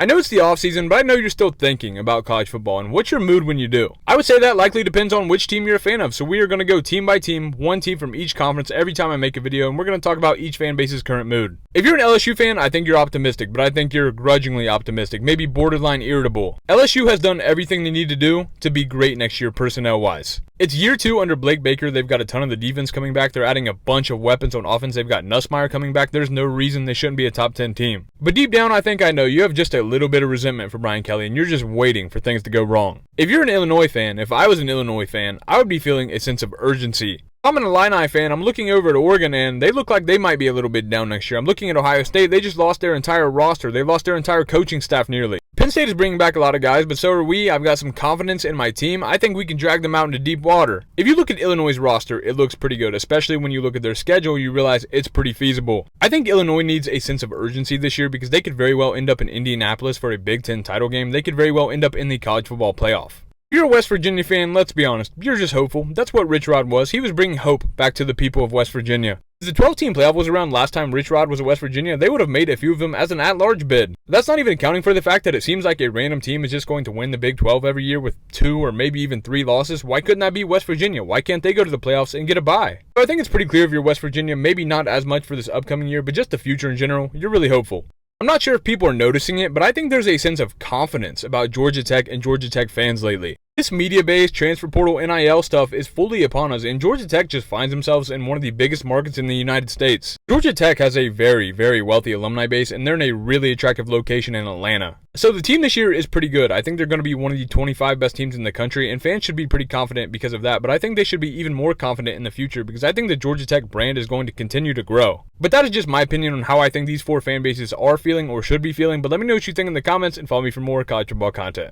I know it's the off season, but I know you're still thinking about college football, and what's your mood when you do? I would say that likely depends on which team you're a fan of, so we are going to go team by team, one team from each conference every time I make a video, and we're going to talk about each fan base's current mood. If you're an LSU fan, I think you're optimistic, but I think you're grudgingly optimistic, maybe borderline irritable. LSU has done everything they need to do to be great next year personnel-wise. It's year 2 under Blake Baker. They've got a ton of the defense coming back. They're adding a bunch of weapons on offense. They've got Nussmeier coming back. There's no reason they shouldn't be a top 10 team. But deep down, I think I know you have just a little bit of resentment for Brian Kelly, and you're just waiting for things to go wrong. If you're an Illinois fan, if I was an Illinois fan, I would be feeling a sense of urgency. I'm an Illini fan. I'm looking over at Oregon, and they look like they might be a little bit down next year. I'm looking at Ohio State. They just lost their entire roster. They lost their entire coaching staff nearly. Penn State is bringing back a lot of guys, but so are we. I've got some confidence in my team. I think we can drag them out into deep water. If you look at Illinois' roster, it looks pretty good, especially when you look at their schedule, you realize it's pretty feasible. I think Illinois needs a sense of urgency this year because they could very well end up in Indianapolis for a Big Ten title game. They could very well end up in the college football playoff. If you're a West Virginia fan, let's be honest, you're just hopeful. That's what Rich Rod was. He was bringing hope back to the people of West Virginia. If the 12-team playoff was around last time Rich Rod was at West Virginia, they would have made a few of them as an at-large bid. That's not even accounting for the fact that it seems like a random team is just going to win the Big 12 every year with 2 or maybe even 3 losses. Why couldn't that be West Virginia? Why can't they go to the playoffs and get a bye? So I think it's pretty clear if you're West Virginia, maybe not as much for this upcoming year, but just the future in general, you're really hopeful. I'm not sure if people are noticing it, but I think there's a sense of confidence about Georgia Tech and Georgia Tech fans lately. This media-based transfer portal NIL stuff is fully upon us, and Georgia Tech just finds themselves in one of the biggest markets in the United States. Georgia Tech has a very, very wealthy alumni base, and they're in a really attractive location in Atlanta. So the team this year is pretty good. I think they're going to be one of the 25 best teams in the country, and fans should be pretty confident because of that, but I think they should be even more confident in the future because I think the Georgia Tech brand is going to continue to grow. But that is just my opinion on how I think these 4 fan bases are feeling or should be feeling, but let me know what you think in the comments and follow me for more college football content.